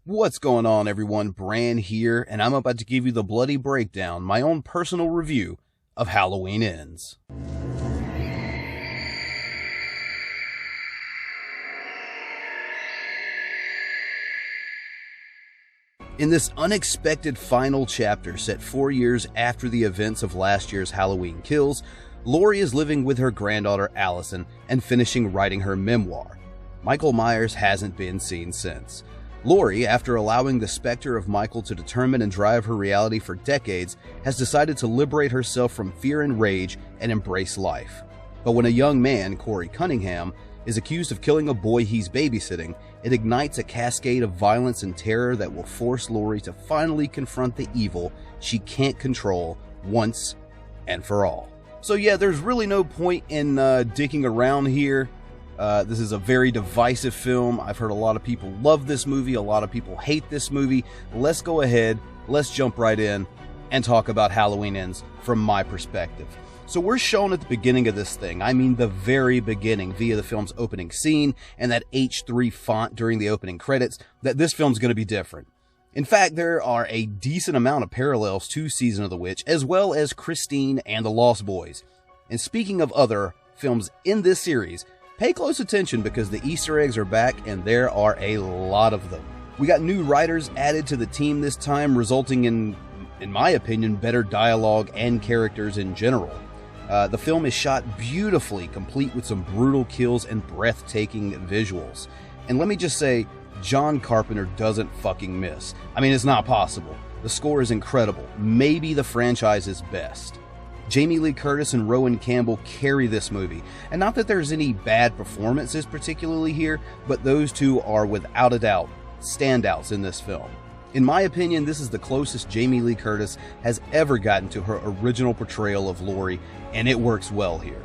What's going on, everyone? Bran here, and I'm about to give you the bloody breakdown, my own personal review of Halloween Ends. In this unexpected final chapter set 4 years after the events of last year's Halloween Kills, Laurie is living with her granddaughter Allison and finishing writing her memoir. Michael Myers hasn't been seen since. Laurie, after allowing the specter of Michael to determine and drive her reality for decades, has decided to liberate herself from fear and rage and embrace life. But when a young man, Corey Cunningham, is accused of killing a boy he's babysitting, it ignites a cascade of violence and terror that will force Laurie to finally confront the evil she can't control once and for all. So yeah, there's really no point in dicking around here. This is a very divisive film. I've heard a lot of people love this movie, a lot of people hate this movie. Let's go ahead, let's jump right in and talk about Halloween Ends from my perspective. So we're shown at the beginning of this thing, I mean the very beginning, via the film's opening scene and that H3 font during the opening credits, that this film's going to be different. In fact, there are a decent amount of parallels to Season of the Witch, as well as Christine and the Lost Boys. And speaking of other films in this series, pay close attention because the Easter eggs are back and there are a lot of them. We got new writers added to the team this time, resulting in my opinion, better dialogue and characters in general. The film is shot beautifully, complete with some brutal kills and breathtaking visuals. And let me just say, John Carpenter doesn't fucking miss. I mean, it's not possible. The score is incredible, maybe the franchise's best. Jamie Lee Curtis and Rowan Campbell carry this movie, and not that there's any bad performances particularly here, but those two are without a doubt standouts in this film. In my opinion, this is the closest Jamie Lee Curtis has ever gotten to her original portrayal of Laurie, and it works well here.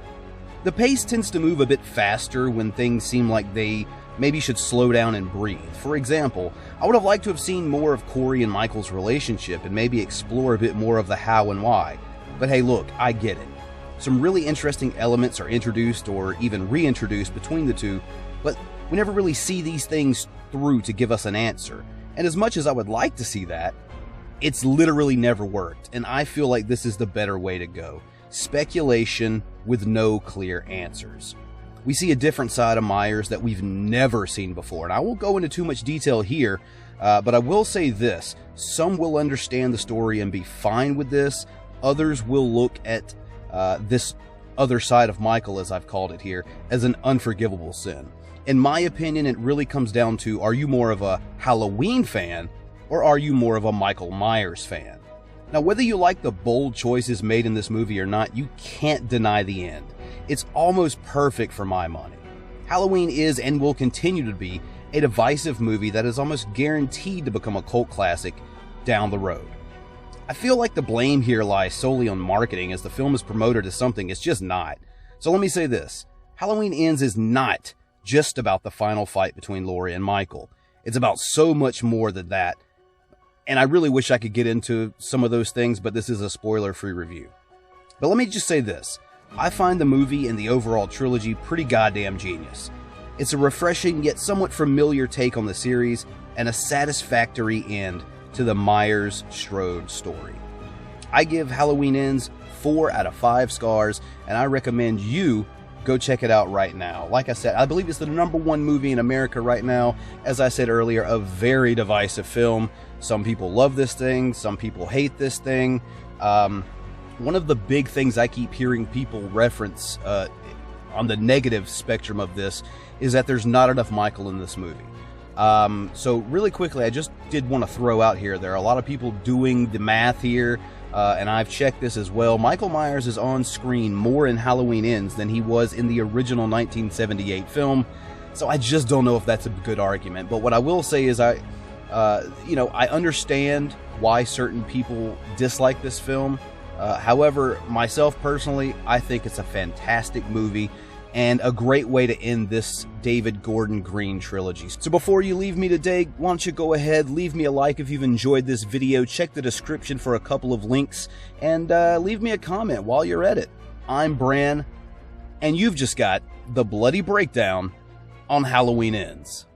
The pace tends to move a bit faster when things seem like they maybe should slow down and breathe. For example, I would have liked to have seen more of Corey and Michael's relationship and maybe explore a bit more of the how and why. But hey, look, I get it. Some really interesting elements are introduced or even reintroduced between the two, but we never really see these things through to give us an answer. And as much as I would like to see that, it's literally never worked, and I feel like this is the better way to go. Speculation with no clear answers. We see a different side of Myers that we've never seen before, and I won't go into too much detail here, but I will say this. Some will understand the story and be fine with this. Others will look at this other side of Michael, as I've called it here, as an unforgivable sin. In my opinion, it really comes down to, are you more of a Halloween fan, or are you more of a Michael Myers fan? Now, whether you like the bold choices made in this movie or not, you can't deny the end. It's almost perfect for my money. Halloween is and will continue to be a divisive movie that is almost guaranteed to become a cult classic down the road. I feel like the blame here lies solely on marketing, as the film is promoted as something it's just not. So let me say this. Halloween Ends is not just about the final fight between Laurie and Michael. It's about so much more than that. And I really wish I could get into some of those things, but this is a spoiler-free review. But let me just say this. I find the movie and the overall trilogy pretty goddamn genius. It's a refreshing yet somewhat familiar take on the series and a satisfactory end to the Myers-Strode story. I give Halloween Ends 4 out of 5 stars, and I recommend you go check it out right now. Like I said, I believe it's the #1 movie in America right now. As I said earlier, a very divisive film. Some people love this thing, some people hate this thing. One of the big things I keep hearing people reference on the negative spectrum of this is that there's not enough Michael in this movie. So really quickly, I just did want to throw out here, there are a lot of people doing the math here, and I've checked this as well. Michael Myers is on screen more in Halloween Ends than he was in the original 1978 film, so I just don't know if that's a good argument. But what I will say is I understand why certain people dislike this film. However, myself personally, I think it's a fantastic movie and a great way to end this David Gordon Green trilogy. So before you leave me today, why don't you go ahead, leave me a like if you've enjoyed this video, check the description for a couple of links, and leave me a comment while you're at it. I'm Bran, and you've just got the bloody breakdown on Halloween Ends.